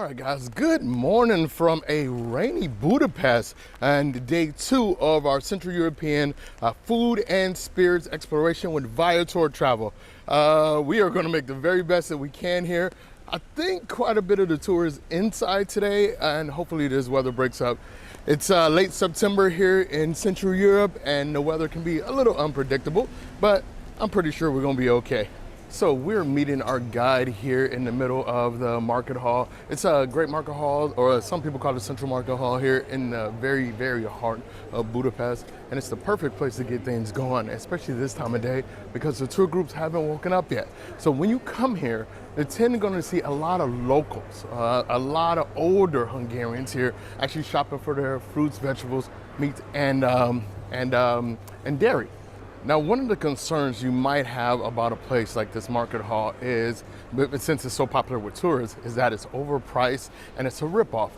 All right, guys, good morning from a rainy Budapest and day 2 of our Central European food and spirits exploration with Viator travel. We are going to make the very best that we can here. I think quite a bit of the tour is inside today, and hopefully this weather breaks up. It's late September here in Central Europe, and the weather can be a little unpredictable, but I'm pretty sure we're going to be okay. So we're meeting our guide here in the middle of the market hall. It's a great market hall, or some people call it Central Market Hall, here in the very, very heart of Budapest. And it's the perfect place to get things going, especially this time of day, because the tour groups haven't woken up yet. So when you come here, you're going to see a lot of locals, a lot of older Hungarians here actually shopping for their fruits, vegetables, meat, and dairy. Now, one of the concerns you might have about a place like this market hall is, since it's so popular with tourists, is that it's overpriced and it's a ripoff.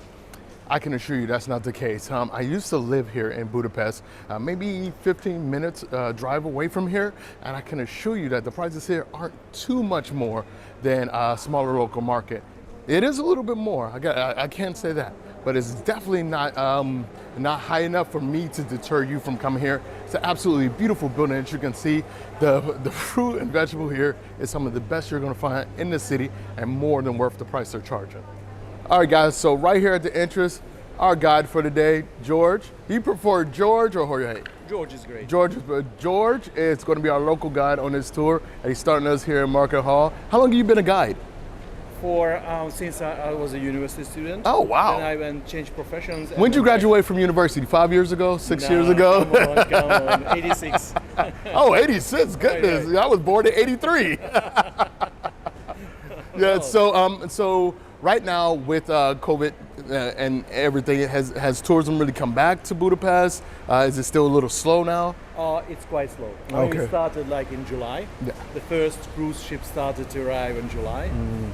I can assure you that's not the case. I used to live here in Budapest, maybe 15 minutes drive away from here, and I can assure you that the prices here aren't too much more than a smaller local market. It is a little bit more, I can't say that, but it's definitely not high enough for me to deter you from coming here. It's an absolutely beautiful building. As you can see, the fruit and vegetable here is some of the best you're gonna find in the city, and more than worth the price they're charging. All right, guys, so right here at the entrance, our guide for the day, George. Do you prefer George or Jorge? George is great. George is gonna be our local guide on this tour, and he's starting us here in Market Hall. How long have you been a guide? Since I was a university student. Oh, wow. Then I went change professions. When did you graduate from university? 5 years ago? 6 years ago? Come on, 86. Oh, 86, goodness. Right. I was born in 83. Yeah, so right now with COVID and everything, has tourism really come back to Budapest? Is it still a little slow now? It's quite slow. Okay. It started like in July. Yeah. The first cruise ship started to arrive in July,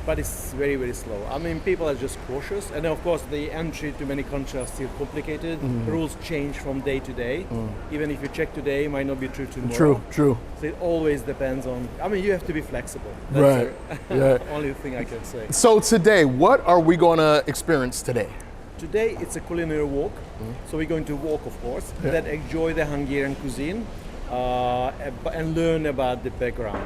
but it's very, very slow. I mean, people are just cautious. And of course, the entry to many countries are still complicated. Rules change from day to day. Even if you check today, it might not be true tomorrow. True. So it always depends on, I mean, you have to be flexible. Right. The only thing I can say. So today, what are we going to experience today? Today it's a culinary walk, so we're going to walk, of course, then enjoy the Hungarian cuisine and learn about the background,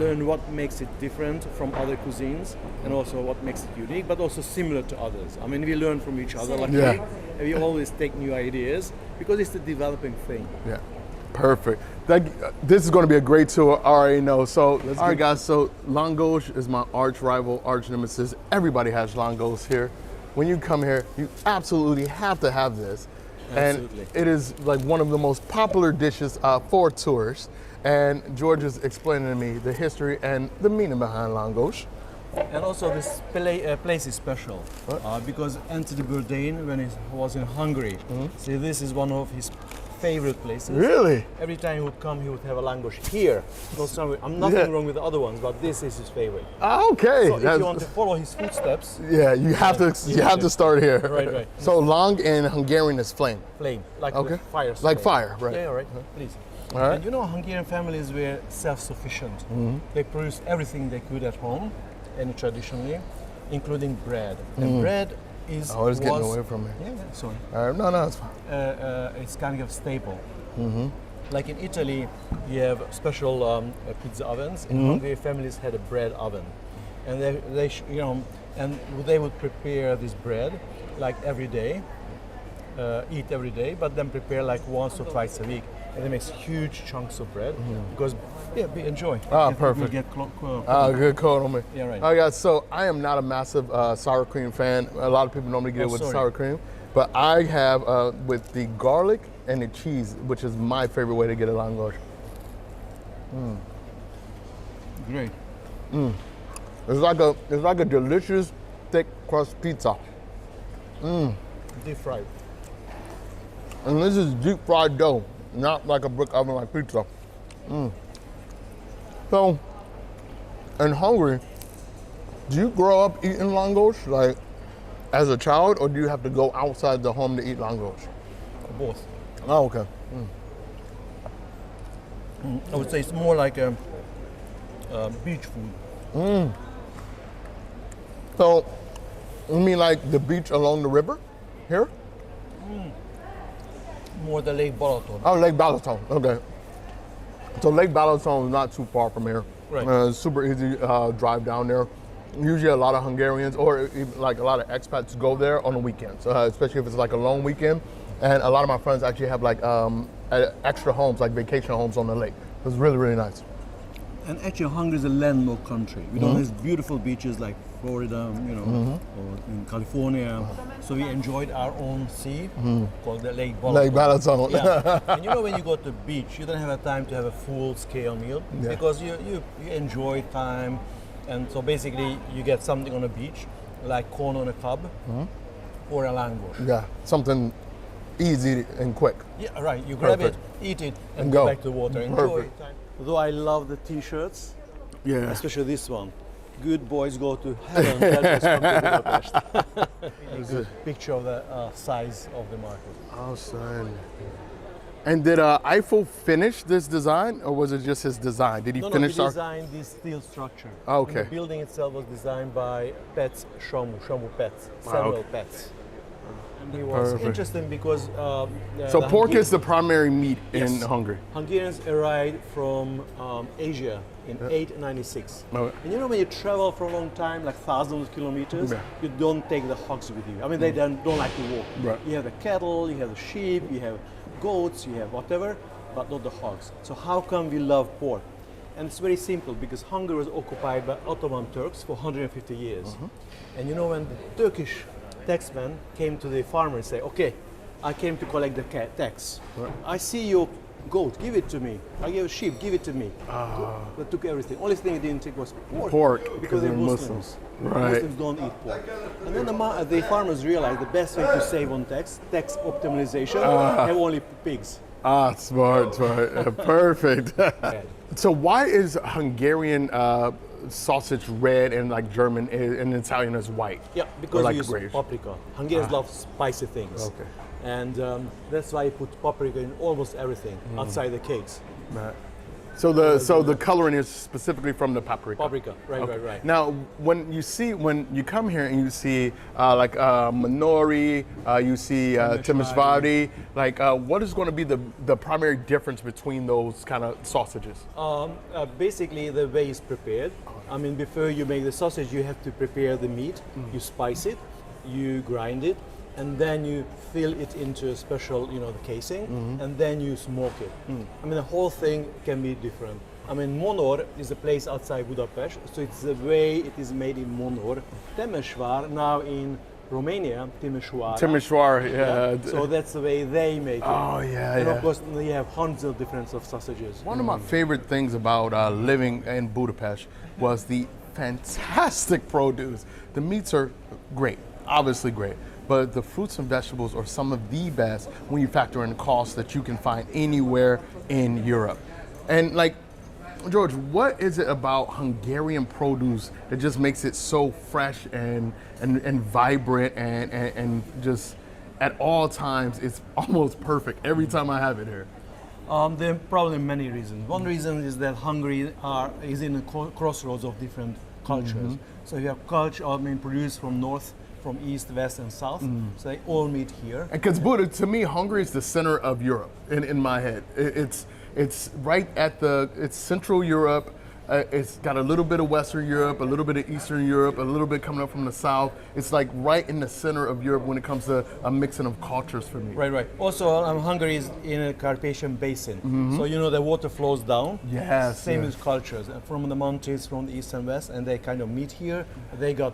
learn what makes it different from other cuisines, and also what makes it unique, but also similar to others. I mean, we learn from each other, and we always take new ideas because it's a developing thing. Yeah, perfect. This is going to be a great tour, I already know. So, all right, guys, so Langos is my arch rival, arch nemesis. Everybody has Langos here. When you come here, you absolutely have to have this. Absolutely. And it is like one of the most popular dishes for tourists. And George is explaining to me the history and the meaning behind Langos. And also this place is special because Anthony Bourdain, when he was in Hungary, see, this is one of his favorite places. Really? Every time he would come, he would have a langos here. I'm nothing wrong with the other ones, but this is his favorite. Okay. So if you want to follow his footsteps, you have to start here. Right. So lang in Hungarian is flame. Flame, like fire. Like fire, right? Yeah, right. Please. All right. And you know, Hungarian families were self-sufficient. They produced everything they could at home, and traditionally, including bread. And bread is it's getting away from me. Yeah, sorry. No, it's fine. It's kind of staple. Like in Italy, you have special pizza ovens. In Hungary, families had a bread oven, and they would prepare this bread like every day, eat every day, but then prepare like once or twice a week, and they make huge chunks of bread because we enjoy. Perfect. Get good call on me. Yeah, right. All right, guys, so I am not a massive sour cream fan. A lot of people normally get it with sour cream, but I have with the garlic and the cheese, which is my favorite way to get a langos. Great. It's like a delicious thick crust pizza. Deep fried. And this is deep fried dough, not like a brick oven like pizza. So, in Hungary, do you grow up eating langos like as a child, or do you have to go outside the home to eat langos? Both. Oh, okay. I would say it's more like a beach food. So, You mean like the beach along the river here? More the Lake Balaton. Oh, Lake Balaton. Okay. So Lake Balaton is not too far from here. Right. It's super easy drive down there. Usually a lot of Hungarians or even like a lot of expats go there on the weekends, especially if it's like a long weekend. And a lot of my friends actually have like extra homes, like vacation homes on the lake. It's really, really nice. And actually, Hungary is a landlocked country. We don't have beautiful beaches like Florida, or in California. So we enjoyed our own sea called the Lake Balaton. Lake Balaton. Yeah. And when you go to the beach, you don't have a time to have a full-scale meal because you enjoy time. And so basically, you get something on the beach, like corn on a cob or a langos. Yeah, something easy and quick. Yeah, right. You grab Perfect. it, eat it, and And go go. back to the water. Enjoy it. Though I love the T-shirts, Yeah. especially this one. Good boys go to heaven. That is from Budapest. It's a picture of the size of the market. Oh, son. And did Eiffel finish this design, or was it just his design? Did he No, finish he our? designed this steel structure. Oh, okay. And the building itself was designed by Pets Shamu Pets, Samuel Pets. And he was Perfect. interesting because So the pork is the primary meat in Yes. Hungary. Hungarians arrived from Asia in 896. Oh. And when you travel for a long time, like thousands of kilometers, Yeah. you don't take the hogs with you. I mean, they don't like to walk. Right. You have the cattle, you have the sheep, you have goats, you have whatever, but not the hogs. So how come we love pork? And it's very simple because Hungary was occupied by Ottoman Turks for 150 years. And when the Turkish taxman came to the farmer and said, okay, I came to collect the tax. I see your goat, give it to me. I give a sheep, give it to me. They took everything. Only thing they didn't take was pork. Pork, because they're they're Muslims. Right. Muslims don't eat pork. And then the farmers realized the best way to save on tax optimization, have only pigs. Ah, smart. Perfect. So why is Hungarian sausage red and like German and Italian is white? Yeah, because like we use grayish. paprika. Hungarians love spicy things. Okay. And that's why you put paprika in almost everything outside the cakes. Right. So the coloring is specifically from the paprika. Paprika, right. Now, when you come here and you see like Minori, you see Timișoara, like what is going to be the primary difference between those kind of sausages? Basically, the way it's prepared. I mean, before you make the sausage, you have to prepare the meat. You spice it, you grind it, and then you fill it into a special, the casing, and then you smoke it. I mean, the whole thing can be different. I mean, Monor is a place outside Budapest, so it's the way it is made in Monor. Timișoara, now in Romania, Timișoara, yeah. So that's the way they make it. Oh, yeah, And yeah. of course, you have hundreds of different sausages. One of my favorite things about living in Budapest was the fantastic produce. The meats are great, obviously great, but the fruits and vegetables are some of the best when you factor in the cost that you can find anywhere in Europe. And like, George, what is it about Hungarian produce that just makes it so fresh and vibrant and just at all times it's almost perfect every time I have it here? There are probably many reasons. One reason is that Hungary is in a crossroads of different cultures. So you have culture produced from north, from east, west, and south. So they all meet here. Because to me, Hungary is the center of Europe in my head. It's right at it's Central Europe. It's got a little bit of Western Europe, a little bit of Eastern Europe, a little bit coming up from the south. It's like right in the center of Europe when it comes to a mixing of cultures for me. Right. Also, Hungary is in a Carpathian basin. So the water flows down. Yes. Same yes. as cultures from the mountains, from the east and west, and they kind of meet here. They got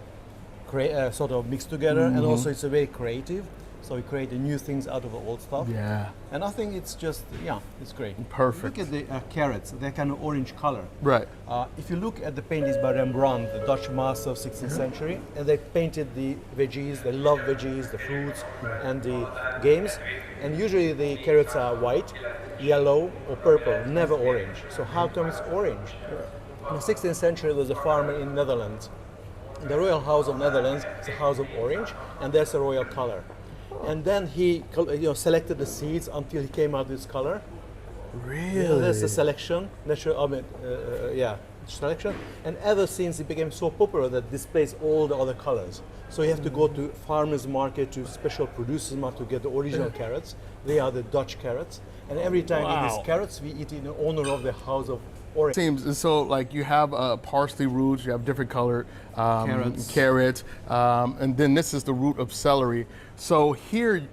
sort of mixed together, and also it's a very creative. So we create new things out of the old stuff. Yeah. And I think it's just, it's great. Perfect. Look at the carrots, they're kind of orange color. Right. If you look at the paintings by Rembrandt, the Dutch master of 16th century, and they painted the veggies, they love veggies, the fruits, and the games. And usually the carrots are white, yellow, or purple, never orange. So how come it's orange? In the 16th century, there was a farmer in Netherlands. The royal house of Netherlands is a house of orange, and that's a royal color. And then he selected the seeds until he came out with this color. Really? Yeah, that's the selection. Natural, selection. And ever since it became so popular that displays all the other colors. So you have to go to farmers market, to special producers market to get the original carrots. They are the Dutch carrots. And every time we eat these carrots, we eat in honor of the house of Orange. Seems so like you have parsley roots, you have different colored carrots, and then this is the root of celery. So here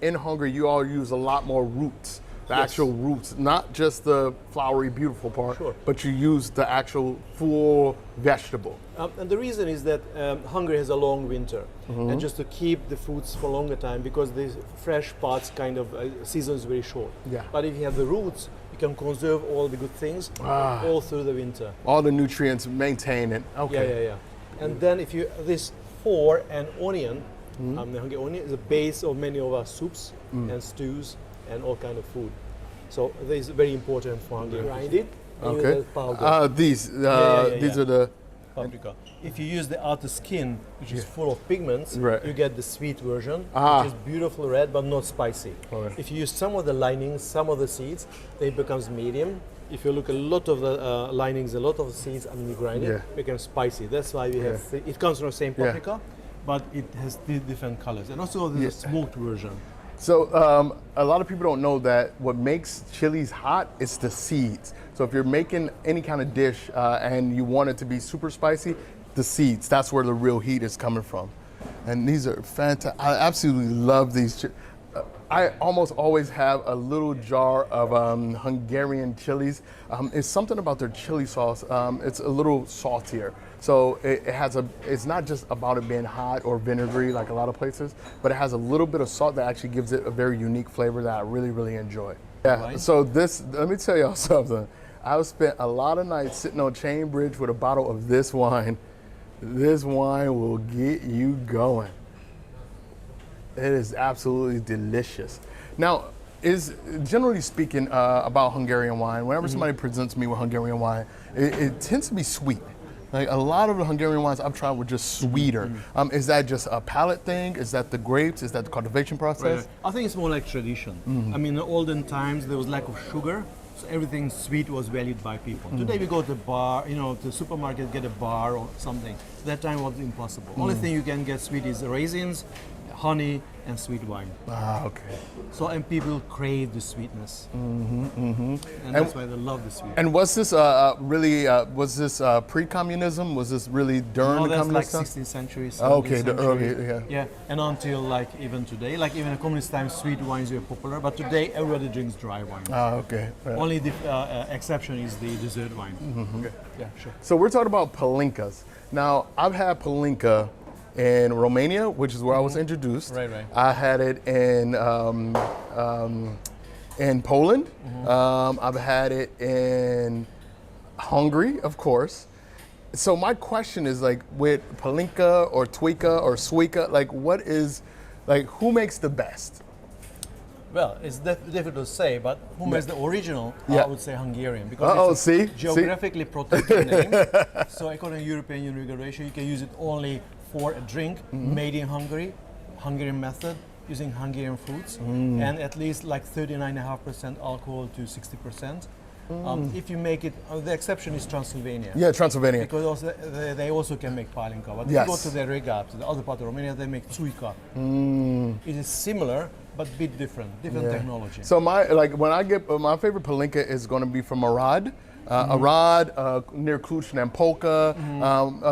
in Hungary, you all use a lot more roots, the actual roots, not just the flowery, beautiful part, but you use the actual full vegetable. And the reason is that Hungary has a long winter, and just to keep the fruits for a longer time, because the fresh parts kind of season is very short. Yeah. But if you have the roots, you can conserve all the good things all through the winter. All the nutrients maintain it. Okay. Yeah. And then if you this four and onion, the Hungarian onion is the base of many of our soups and stews and all kind of food. So this is very important for Hungary. Grind it. Okay. These are the paprika. If you use the outer skin, which is full of pigments, Right. you get the sweet version, which is beautiful red but not spicy. Right. If you use some of the linings, some of the seeds, then it becomes medium. If you look a lot of the linings, a lot of the seeds, and you grind it, it becomes spicy. That's why we have. It comes from the same paprika, but it has different colors. And also there's a smoked version. So a lot of people don't know that what makes chilies hot is the seeds. So if you're making any kind of dish and you want it to be super spicy, the seeds, that's where the real heat is coming from. And these are fantastic. I absolutely love these. I almost always have a little jar of Hungarian chilies. It's something about their chili sauce. It's a little saltier. So it's not just about it being hot or vinegary like a lot of places, but it has a little bit of salt that actually gives it a very unique flavor that I really, really enjoy. Yeah, Right. so let me tell y'all something. I've spent a lot of nights sitting on Chain Bridge with a bottle of this wine. This wine will get you going. It is absolutely delicious. Now, generally speaking about Hungarian wine, whenever somebody presents me with Hungarian wine, it tends to be sweet. Like a lot of the Hungarian wines I've tried were just sweeter. Is that just a palate thing? Is that the grapes? Is that the cultivation process? I think it's more like tradition. I mean, in the olden times there was lack of sugar, so everything sweet was valued by people. Today we go to the bar, to the supermarket, get a bar or something. That time was impossible. Only thing you can get sweet is raisins, honey, and sweet wine. Ah, okay. So, and people crave the sweetness. And that's why they love the sweet. And was this pre-communism? Was this really during the that's communist like time? 16th century, 17th Okay, the century. early, Yeah, and until like even today, like even in communist times, sweet wines were popular, but today everybody drinks dry wine. Ah, okay. Right. Only the exception is the dessert wine. Okay. Yeah, sure. So we're talking about palinkas. Now, I've had palinka in Romania, which is where I was introduced. Right. I had it in Poland. I've had it in Hungary, of course. So my question is, like, with palinka or twika or suika, who makes the best? Well, it's difficult to say, but who makes the original? Yeah. I would say Hungarian, because it's a geographically protected name. So according to European Union regulation, you can use it only for a drink made in Hungary, Hungarian method, using Hungarian fruits, and at least like 39.5% alcohol to 60%. If you make it, the exception is Transylvania. Yeah, Transylvania. Because also, they also can make palinka. But if you go to the Regab, to the other part of Romania, they make tsuika. It is similar, but a bit different technology. So when I get my favorite palinka is going to be from Arad. Near Cluj-Napoca,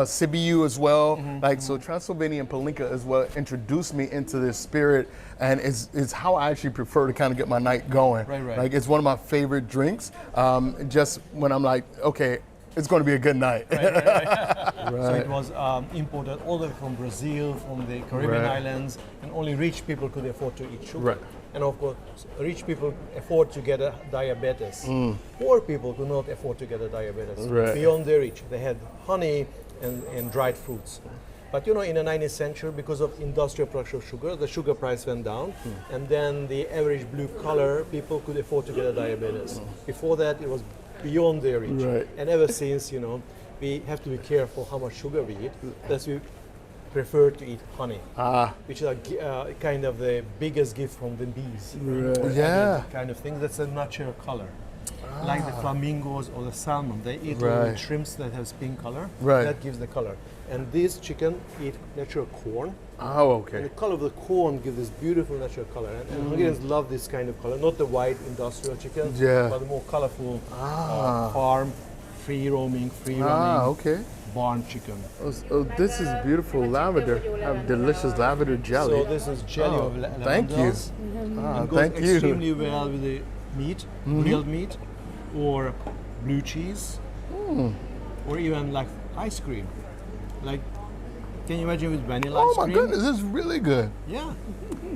Sibiu as well. So Transylvanian palinka is what introduced me into this spirit, and it's how I actually prefer to kind of get my night going. Right. Like it's one of my favorite drinks. Just when I'm like, okay, it's going to be a good night. So it was imported all the way from Brazil, from the Caribbean islands, and only rich people could afford to eat sugar. Right. And of course, rich people afford to get a diabetes. Poor people could not afford to get a diabetes. Beyond their reach. They had honey and dried fruits. But in the 19th century, because of industrial production of sugar, the sugar price went down, and then the average blue collar people could afford to get a diabetes. Before that, it was beyond their reach. And ever since, we have to be careful how much sugar we eat. That's we prefer to eat honey, which is kind of the biggest gift from the bees. Yeah. Kind of thing. That's a natural color. like the flamingos or the salmon. They eat little shrimps that have pink color. Right. That gives the color. And this chicken eat natural corn. Oh, And okay. the color of the corn gives this beautiful natural color. And Hungarians love this kind of color, not the white industrial chicken, Yeah. but the more colorful farm, free roaming, free running Okay. barn chicken. Oh, this is beautiful lavender. Have delicious lavender jelly. So this is jelly of thank you. lavenders. It goes Thank you. extremely well with the meat, grilled meat, or blue cheese, or even like ice cream. Like, can you imagine with vanilla Oh ice my cream? goodness, this is really good. Yeah.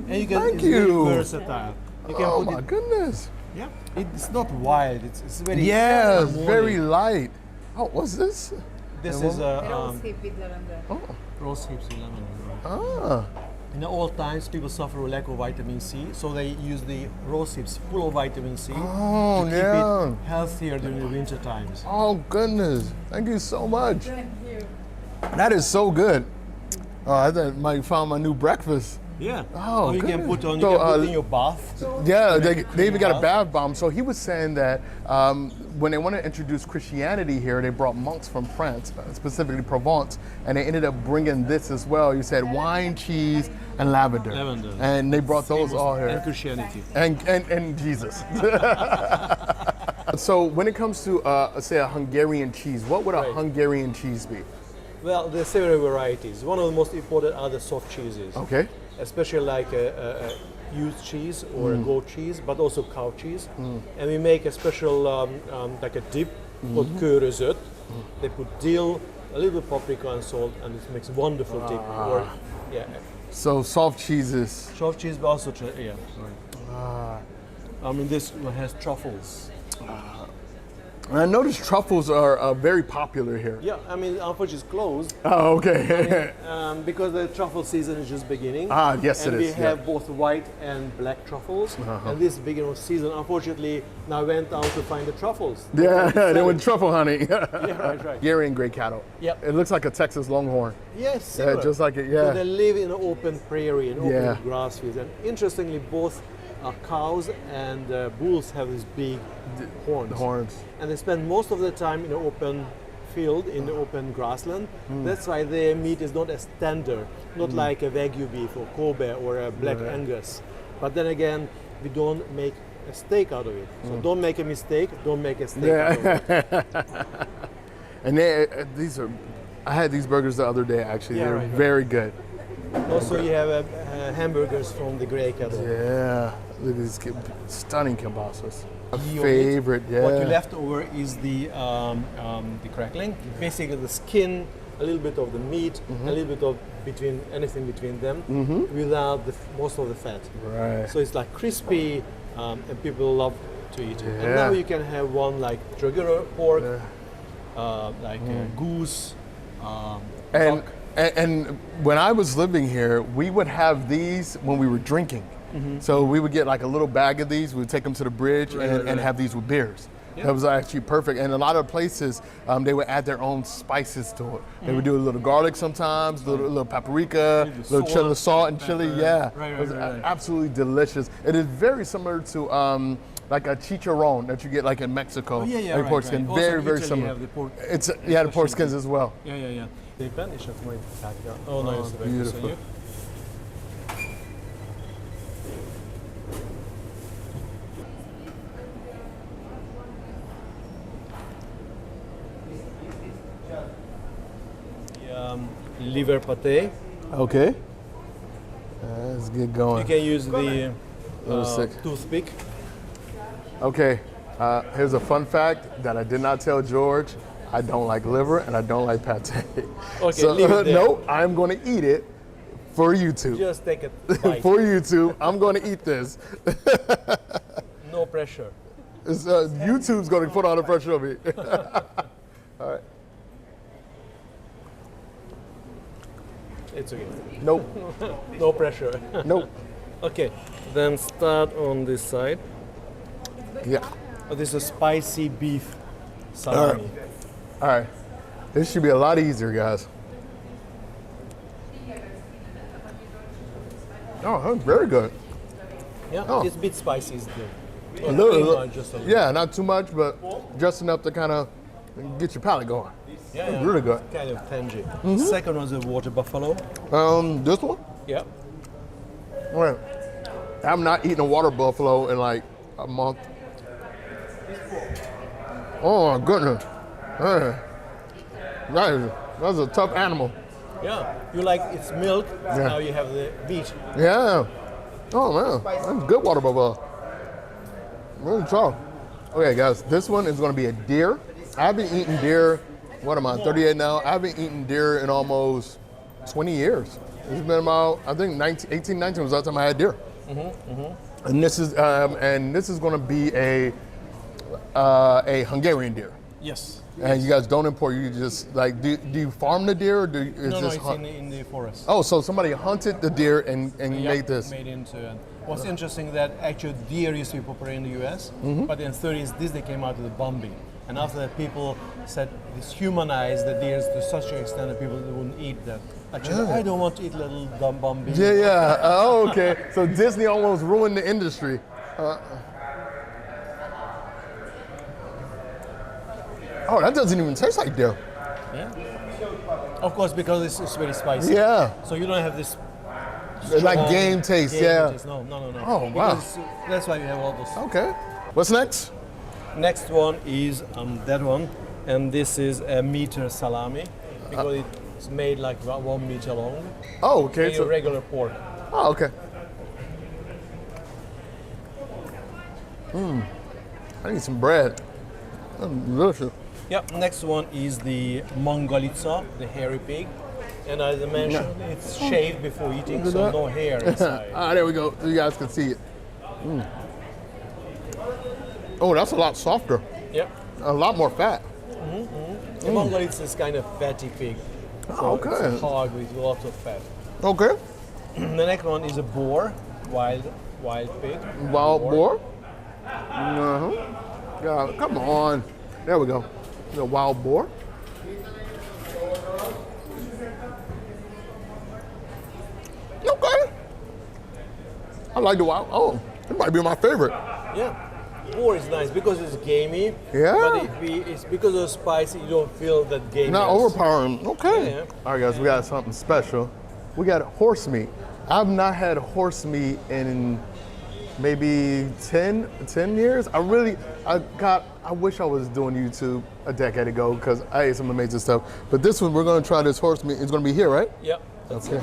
And you can, Thank it's very you. versatile. You can Oh put my it, goodness. yeah. It's not wild. It's very Yeah, it's warming. very light. Oh, what's this? This is a Rose hip with lavender. rose hips with lemon. Ah, In the old times, people suffer with lack of vitamin C, so they use the rose hips full of vitamin C Oh, to keep yeah. it healthier during the winter times. oh goodness. Thank you so much. Thank you. That is so good. Oh, I thought I might found my new breakfast. Yeah. Oh, Or you can goodness. put on. You So, can put in your bath. Yeah, they even got a bath. bath bomb. So he was saying that when they want to introduce Christianity here, they brought monks from France, specifically Provence, and they ended up bringing this as well. You said wine, cheese, and lavender. Lavender. And they brought those all And here. Christianity. And Jesus. So when it comes to, say, a Hungarian cheese, what would a Right. Hungarian cheese be? Well, there are several varieties. One of the most important are the soft cheeses, Okay. especially like a used cheese or a goat cheese, but also cow cheese. And we make a special like a dip called körözött. They put dill, a little bit paprika and salt, and it makes a wonderful dip. Or yeah, So soft cheeses. soft cheese, but also yeah. Sorry. I mean, this one has truffles. And I noticed truffles are very popular here. Yeah, I mean, unfortunately, it's closed Oh, okay. because the truffle season is just beginning. Yes, and it we is. yeah. have both white and black truffles. And this beginning of season, unfortunately, now went out to find the truffles. Yeah, they went truffle honey. Yeah, right, right. Hungarian gray cattle. Yep. It looks like a Texas Longhorn. Yes, Yeah, similar. just like it. So Yeah. they live in an open prairie, in open Yeah. grass fields. And interestingly, both cows and bulls have these big horns. The horns. And they spend most of the time in an open field, in the open grassland. That's why their meat is not as tender, not like a Wagyu beef or Kobe or a Black Angus. But then again, we don't make a steak out of it. So don't make a mistake, don't make a steak out of it. And these are, I had these burgers the other day actually. Yeah, They're right, right. very good. Also, you have hamburgers from the grey cattle. Yeah. Look at these stunning kielbasas. A Your favorite, meat. yeah. What you left over is the crackling. Basically, the skin, a little bit of the meat, a little bit of anything between them, without most of the fat. Right. So it's like crispy, and people love to eat it. And Yeah. now you can have one like regular pork, like goose, And, duck. and when I was living here, we would have these when we were drinking. So we would get like a little bag of these. We would take them to the bridge and have these with beers. Yeah. That was actually perfect. And a lot of places, they would add their own spices to it. They would do a little garlic sometimes, a little paprika, Maybe little chili, salt, salt and chili. pepper. Yeah, Right, it was right. absolutely delicious. It is very similar to like a chicharron that you get like in Mexico. Oh, yeah, yeah, like right, pork right. skin. Also Very, in very Italy similar. you have the pork- It's the pork skins as well. Yeah, yeah, yeah. Szépen, és akkor majd átja. Oh, nagyon szépen beautiful. köszönjük. Liver pate. Okay. Let's get You going. can use the Little sick. toothpick. Okay, here's a fun fact that I did not tell George. I don't like liver and I don't like pate. Okay, So, leave it there. no, I'm going to eat it for YouTube. Just take a bite. For YouTube, I'm going to eat this. No pressure. YouTube's going to put all the pressure on me. All right. It's okay. Nope. No pressure. Nope. Okay, then start on this side. Yeah. Oh, this is spicy beef salami. All right. This should be a lot easier, guys. Oh, that's very good. Yeah, Oh. it's a bit spicy. It's good. A little, just a little. yeah, not too much, but just enough to kind of get your palate going. Yeah, It's yeah. really good. Kind of tangy. Second was the water buffalo. This one? Yeah. Right. I'm not eating a water buffalo in like a month. Oh my goodness. Man. That's a tough animal. Yeah. You like its milk, Yeah. now you have the meat. Yeah. Oh man, that's good water buffalo. Really tough. Okay guys, this one is gonna be a deer. I haven't eaten deer, what am I, 38 now? I haven't eaten deer in almost 20 years. It's been about, I think 18, 19 was the last time I had deer. And this is going to be a Hungarian deer. Yes. And you guys don't import. You just like do you farm the deer or is No, this it's in the forest. Oh, so somebody hunted the deer and Yeah, made this. Made into it. What's interesting that actually deer used to be popular in the US, but in the 30s this they came out of the Bambi. And after that people said this humanized the deers to such an extent that people wouldn't eat them. Actually, I don't want to eat little dumb Bambi. Yeah, yeah. Oh, okay. So Disney almost ruined the industry. Oh, that doesn't even taste like deer. Yeah. Of course, because it's very spicy. Yeah. So you don't have this. It's like strong game taste, yeah. taste. No. Oh, wow. Because that's why you have all those. Okay. What's next? Next one is that one, and this is a meter salami because it's made like 1 meter long. Oh, okay. It's a regular pork. Oh, okay. I need some bread. That's delicious. Yeah. Next one is the mangalitsa, the hairy pig, and as I mentioned, it's shaved before eating, so no hair inside. Ah, there we go. So you guys can see it. Oh, that's a lot softer. Yeah. A lot more fat. The mangalitsa is kind of fatty pig. So Oh, okay. It's a hog with lots of fat. Okay. The next one is a boar, wild pig. Wild boar. Yeah, come on. There we go. The wild boar. Okay. I like the wild. Oh, it might be my favorite. Yeah. Boar is nice because it's gamey. Yeah. But it's because of spicy, you don't feel that gamey. Not overpowering. Okay. Yeah. All right, guys, we got something special. We got horse meat. I've not had horse meat in maybe 10 years. I wish I was doing YouTube a decade ago because I ate some amazing stuff. But this one, we're going to try this horse meat. It's going to be here, right? Yeah. That's it.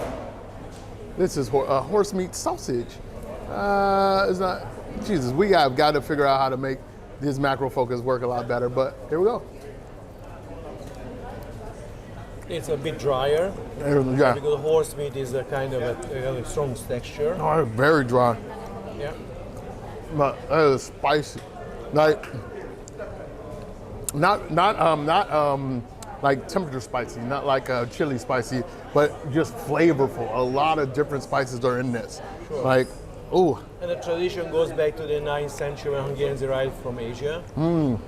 This is horse meat sausage. It's not, Jesus, we have got to figure out how to make these macro focus work a lot better, but here we go. It's a bit drier Yeah. because horse meat is a kind of a strong texture. Oh, it's very dry. Yeah. But that is spicy. Like, not like temperature spicy, not like chili spicy, but just flavorful. A lot of different spices are in this. Sure. Like, ooh. And the tradition goes back to the 9th century when Hungarians arrived from Asia. And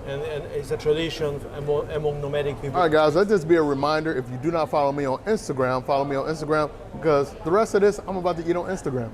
it's a tradition among nomadic people. All right, guys, let this be a reminder. If you do not follow me on Instagram, follow me on Instagram because the rest of this I'm about to eat on Instagram.